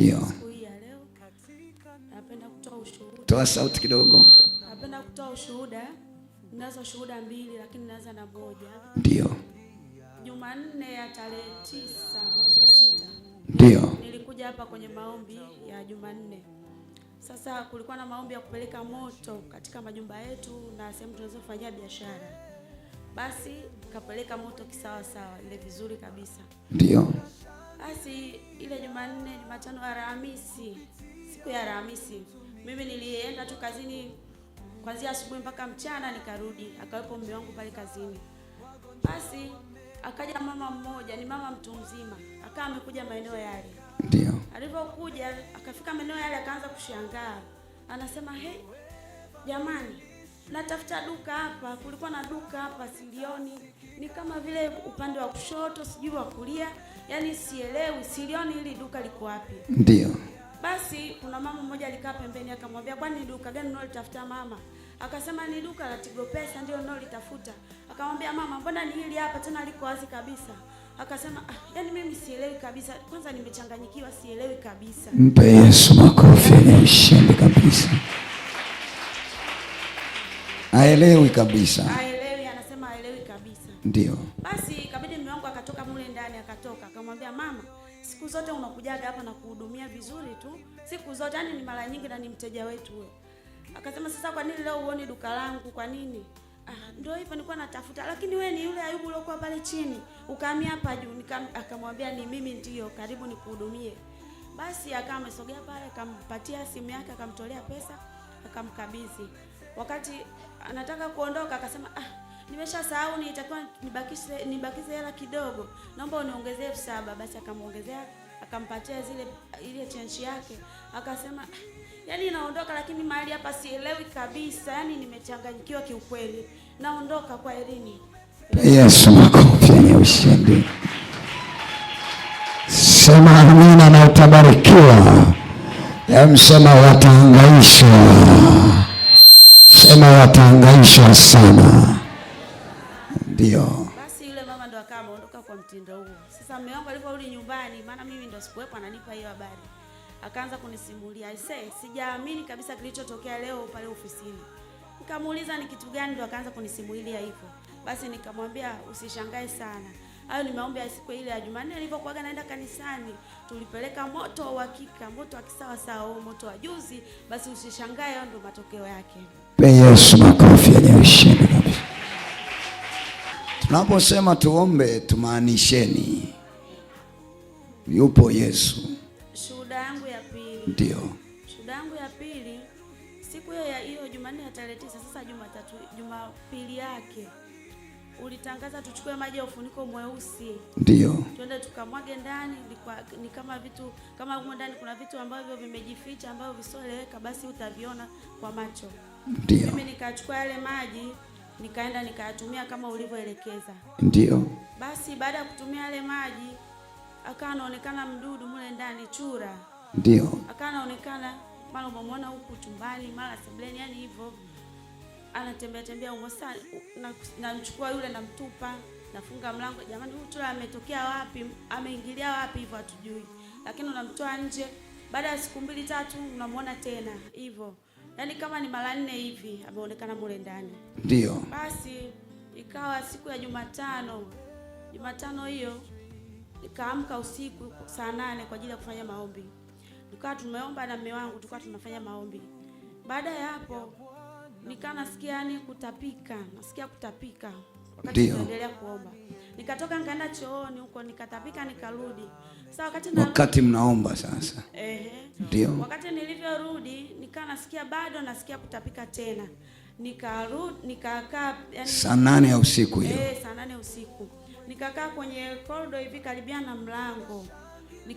Ndio. Siku hii ya leo napenda kutoa ushuhuda. Toa sauti kidogo. Napenda kutoa ushuhuda. Ninazo shuhuda 2 lakini naanza na moja. Ndio. Jumanne ya tarehe 9 mwezi wa 6. Ndio. Nilikuja hapa kwenye maombi ya Jumanne. Sasa kulikuwa na maombi ya kupeleka moto katika majumba yetu na sehemu tunazofanyia biashara. Basi kapeleka moto kisawa sawa, ile vizuri kabisa. Ndio. Basi ile Jumanne, Jumatano, Alhamisi, siku ya Alhamisi mimi nilienda tu kazini kuanzia asubuhi mpaka mchana nikarudi. Akawepo mume wangu pale kazini. Basi akaja mama mmoja, ni mama mtu mzima. Akawa amekuja maeneo yale. Ndio. Alipokuja akafika maeneo yale akaanza kushangaa. Anasema, "Hey, jamani, natafuta duka hapa. Kulikuwa na duka hapa silioni. Ni kama vile upande wa kushoto, sijui wa kulia. Yaani sielewi, silioni hili duka liko wapi." Ndio. Basi kuna mama mmoja alikaa pembeni akamwambia, "Kwani ni duka gani unalitafuta mama?" Akasema, "Ni duka la Tigo Pesa ndio ninalitafuta." Akamwambia, "Mama, mbona ni hili hapa tena liko wazi kabisa?" Akasema, "Yaani mimi sielewi kabisa. Kwanza nimechanganyikiwa, sielewi kabisa." Mpe Yesu makofi ya ushindi kabisa. Haelewi kabisa. Haelewi, anasema haelewi kabisa. Ndio. Basi ikabidi mume wangu akatoka mule ndani, akatoka akamwambia, "Mama, siku zote unakujaga hapa na kuhudumia vizuri tu. Siku zote, yani ni mara nyingi na ni mteja wetu wewe." Akasema, "Sasa kwa nini leo uone duka langu? Kwa nini?" Ndio hivyo nilikuwa natafuta. "Lakini wewe ni yule Ayubu uliokuwa pale chini, ukahamia hapa juu." Akamwambia, "Ni mimi ndio, karibu nikuhudumie." Basi akawa amesogea pale, akampatia simu yake, akamtolea pesa, akamkabidhi. Wakati anataka kuondoka akasema, "Nimeshasahau, nitakuwa nibakize hela kidogo. Naomba uniongezee 7,000." Basi akamuongezea, akampatia ile change yake. Akasema, "Yaani naondoka lakini mahali hapa sielewi kabisa. Yaani nimechanganyikiwa kiukweli. Naondoka kwa elini." Yesu makofi ya ushindi. Sema amina na utabarikiwa. Sema watahangaishwa. Sema watahangaishwa sana. Ndio. Basi yule mama ndo akawa ameondoka kwa mtindo huo. Sasa mume wangu aliporudi nyumbani, maana mimi ndo sikuwepo, ananipa hiyo habari. Akaanza kunisimulia. Sijaamini kabisa kilichotokea leo pale ofisini. Nikamuuliza ni kitu gani, ndo akaanza kunisimulia hivyo. Basi nikamwambia usishangae sana. Hayo ni maombi ya siku ile ya Jumanne nilipokuaga naenda kanisani. Tulipeleka moto wa uhakika, moto wa kisawa sawa, moto wa juzi. Basi usishangae, hayo ndo matokeo yake. Yesu makofi ya ushindi kabisa. Tunaposema tuombe tumaanisheni. Yupo Yesu. Shuhuda yangu ya pili. Ndio. Shuhuda yangu ya pili, siku hiyo Jumanne ya tarehe 9, sasa Jumatatu, Jumapili yake ulitangaza tuchukue maji ya ufuniko mweusi. Ndio. Twende tukamwage ndani, ni kama vitu kama huko ndani kuna vitu ambavyo vimejificha ambavyo visioeleweka, basi utaviona kwa macho. Ndio. Mimi nikachukua yale maji, nikaenda nikayatumia kama ulivyoelekeza. Ndio. Basi baada ya kutumia yale maji akawa anaonekana mdudu mule ndani, chura. Ndio. Akawa anaonekana mara umemwona huku chumbani, mara sebuleni, yani hivyo. Anatembea tembea huko sana, namchukua yule namtupa, nafunga mlango. Jamani, huyu chura ametokea wapi? Ameingilia wapi hivyo hatujui. Lakini unamtoa nje, baada ya siku 2-3 unamwona tena hivyo. Yaani kama ni mara 4 hivi ameonekana mule ndani. Ndio. Basi ikawa siku ya Jumatano hiyo nikaamka usiku saa 8 kwa ajili ya kufanya maombi. Tukawa tumeomba na mume wangu, tukawa tunafanya maombi. Baada ya hapo nikaa nasikia nasikia kutapika wakati tunaendelea kuomba. Nikatoka nikaenda chooni huko nikatapika nikarudi. Sasa wakati mnaomba sasa. Ndio. Wakati nilivyorudi nikaa nasikia kutapika tena. Nikarudi nikakaa saa 8 ya usiku hiyo. Saa 8 usiku. Nikakaa kwenye corridor hivi karibia na mlango.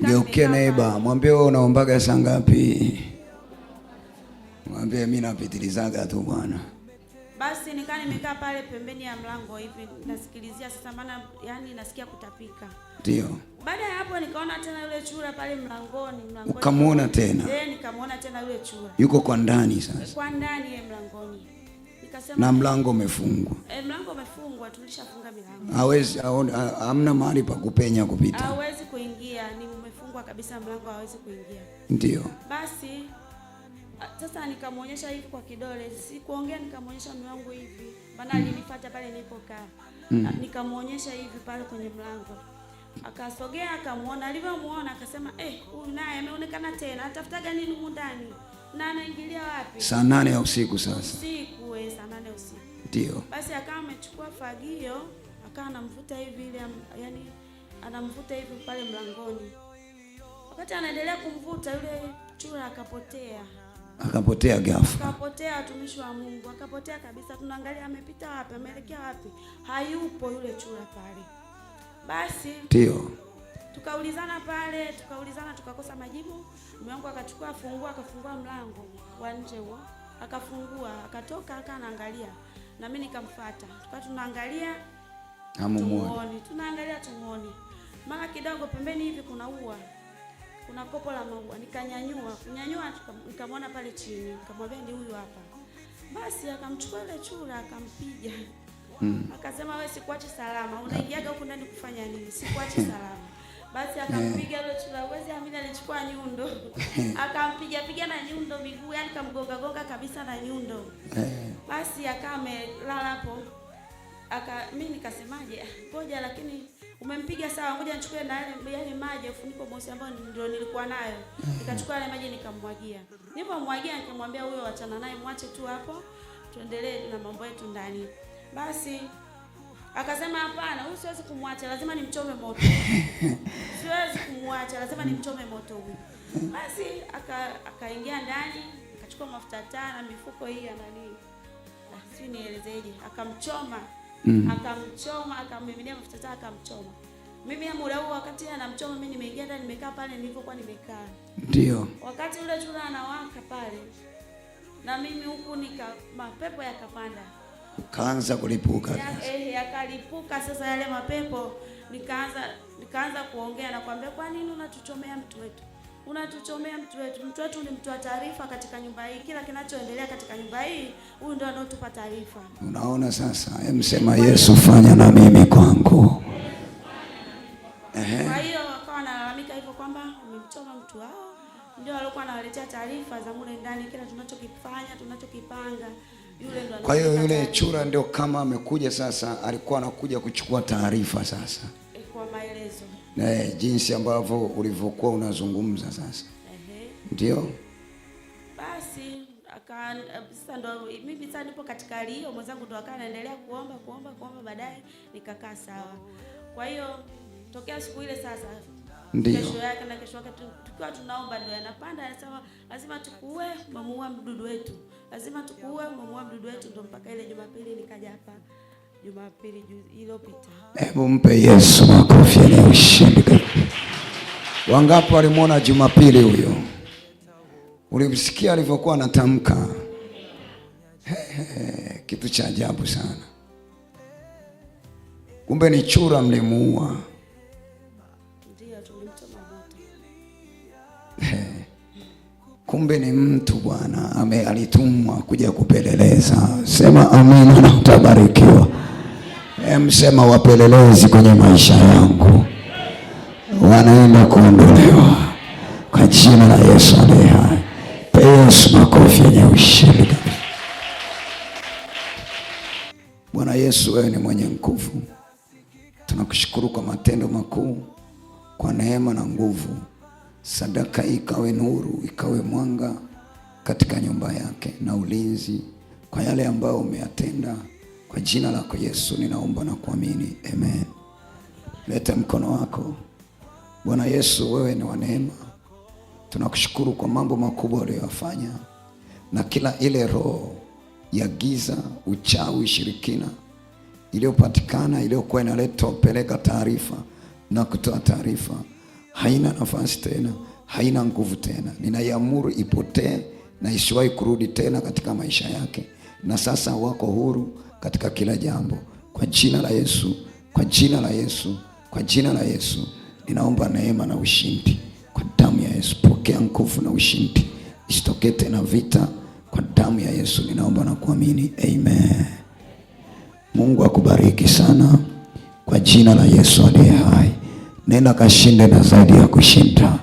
Geukia neighbor, mwambie wewe unaombaga saa ngapi? Mwambie mimi napitilizaga tu bwana. Basi nikaa nimekaa pale pembeni ya mlango hivi nasikilizia sasa, maana yani nasikia kutapika. Ndio. Baada ya hapo nikaona tena yule chura pale mlangoni. Ukamuona tena? Nikamuona tena yule chura. Yuko kwa ndani sasa. Kwa ndani mlangoni. Nikasema na mlango umefungwa. Mlango umefungwa, tulishafunga milango. Hawezi hamna mahali pa kupenya kupita. Hawezi kuingia, ni umefungwa kabisa mlango, hawezi kuingia. Ndio. Basi sasa nikamuonyesha hivi kwa kidole, sikuongea, nikamuonyesha mume wangu hivi. Maana alinifuata pale nilipokaa. Nikamuonyesha hivi pale kwenye mlango. Akasogea akamuona, alivyomuona akasema huyu naye ameonekana tena. Atafutaga nini huko ndani? Na anaingilia wapi? Saa 8 ya usiku sasa. Usiku saa 8 usiku. Ndio. Basi akawa amechukua fagio, akawa anamvuta hivi ile, yani anamvuta hivi pale mlangoni. Wakati anaendelea kumvuta yule chura akapotea. Akapotea ghafla. Akapotea, watumishi wa Mungu. Akapotea kabisa. Tunaangalia amepita wapi, ameelekea wapi? Hayupo yule chura pale. Basi ndio. Tukaulizana pale, tukakosa majibu. Mume wangu akachukua funguo, akafungua mlango wa nje huo. Akafungua, akatoka, akaangalia. Na mimi nikamfuata. Tukawa tunaangalia, hamuoni. Tunaangalia tumuoni. Mara kidogo pembeni hivi kuna ua. Kuna kopo la maua. Kunyanyua nikamwona pale chini. Nikamwambia ni huyu hapa. Basi akamchukua ile chura akampiga. Akasema wewe sikuache salama. Unaingiaga huko ndani kufanya nini? Sikuache salama. Basi akampiga ile chura. Uwezi amini, alichukua nyundo. Akampiga na nyundo miguu, yani kamgonga kabisa na nyundo. Basi akamelala hapo. Mimi nikasemaje? Ngoja, lakini umempiga sawa, ngoja nichukue na yale maji ufuniko mosi ambayo ndio nilikuwa nayo. Nikachukua yale maji nikamwagia. Nilipomwagia nikamwambia huyo achana naye, mwache tu hapo. Tuendelee na mambo yetu ndani. Basi akasema hapana, huyu siwezi kumwacha, lazima nimchome moto. Siwezi kumwacha, lazima nimchome moto huyu. Basi akaingia ndani, akachukua mafuta taa na mifuko hii ya nani. Si nielezeje, akamchoma. Akamchoma, akammiminia mafuta taa, akamchoma. Mimi muda huo wakati anamchoma, mimi nimeingia ndani, nimekaa pale nilipokuwa nimekaa. Ndio. Wakati ule chura anawaka pale, na mimi huku mapepo yakapanda. Kaanza kulipuka. Yakalipuka sasa yale mapepo. Nikaanza kuongea na kuambia, kwa nini unatuchomea mtu wetu? Unatuchomea mtu wetu. Mtu wetu ni mtu wa taarifa katika nyumba hii. Kila kinachoendelea katika nyumba hii, huyu ndio anotupa taarifa. Unaona sasa, msema Yesu, fanya na mimi kwangu. Kwa hiyo wakawa wanalalamika hivyo kwamba umemchoma mtu wao. Ndio alikuwa anawaletea taarifa za mule ndani, kila tunachokifanya, tunachokipanga. Kwa hiyo yule chura ndio kama amekuja sasa, alikuwa anakuja kuchukua taarifa sasa. Kwa maelezo. Jinsi ambavyo ulivyokuwa unazungumza sasa. Ndio. Basi sasa ndo mimi sasa nipo katika hali hiyo, mwenzangu ndo akawa anaendelea kuomba, baadaye nikakaa sawa. Kwa hiyo tokea siku ile sasa, ndio kesho yake tukiwa tunaomba ndio anapanda, anasema lazima tukuue, mamuua mdudu wetu. Lazima tukuue, mamuua mdudu wetu. Ndio mpaka ile Jumapili nikaja hapa, Jumapili iliyopita. Hebu mpe Yesu makofi ya ushindi. Wangapi walimuona Jumapili huyo? Ulimsikia alivyokuwa anatamka? Kitu cha ajabu sana. Kumbe ni chura mlimuua. Ndio, tulimchoma moto. Kumbe ni mtu Bwana alitumwa kuja kupeleleza. Sema amina na utabarikiwa. Msema wapelelezi kwenye maisha yangu wanaenda kuondolewa kwa jina la Yesu aliye hai. Pe Yesu makofi yenye ushindi. Bwana Yesu, wewe ni mwenye nguvu. Tunakushukuru kwa matendo makuu, kwa neema na nguvu. Sadaka ikawe nuru, ikawe mwanga katika nyumba yake na ulinzi kwa yale ambayo umeyatenda. Kwa jina lako Yesu ninaomba na kuamini. Amen. Leta mkono wako. Bwana Yesu, wewe ni wa neema. Tunakushukuru kwa mambo makubwa uliyofanya, na kila ile roho ya giza, uchawi, shirikina iliyopatikana, iliyokuwa inaleta peleka taarifa na kutoa taarifa, haina nafasi tena, haina nguvu tena. Ninaiamuru ipotee na isiwahi kurudi tena katika maisha yake. Na sasa wako huru katika kila jambo. Kwa jina la Yesu, kwa jina la Yesu, kwa jina la Yesu, ninaomba neema na ushindi. Kwa damu ya Yesu, pokea nguvu na ushindi. Isitokee tena vita kwa damu ya Yesu. Yesu ninaomba na kuamini, amen. Mungu akubariki sana kwa jina la Yesu aliye hai. Nenda kashinde na zaidi ya kushinda.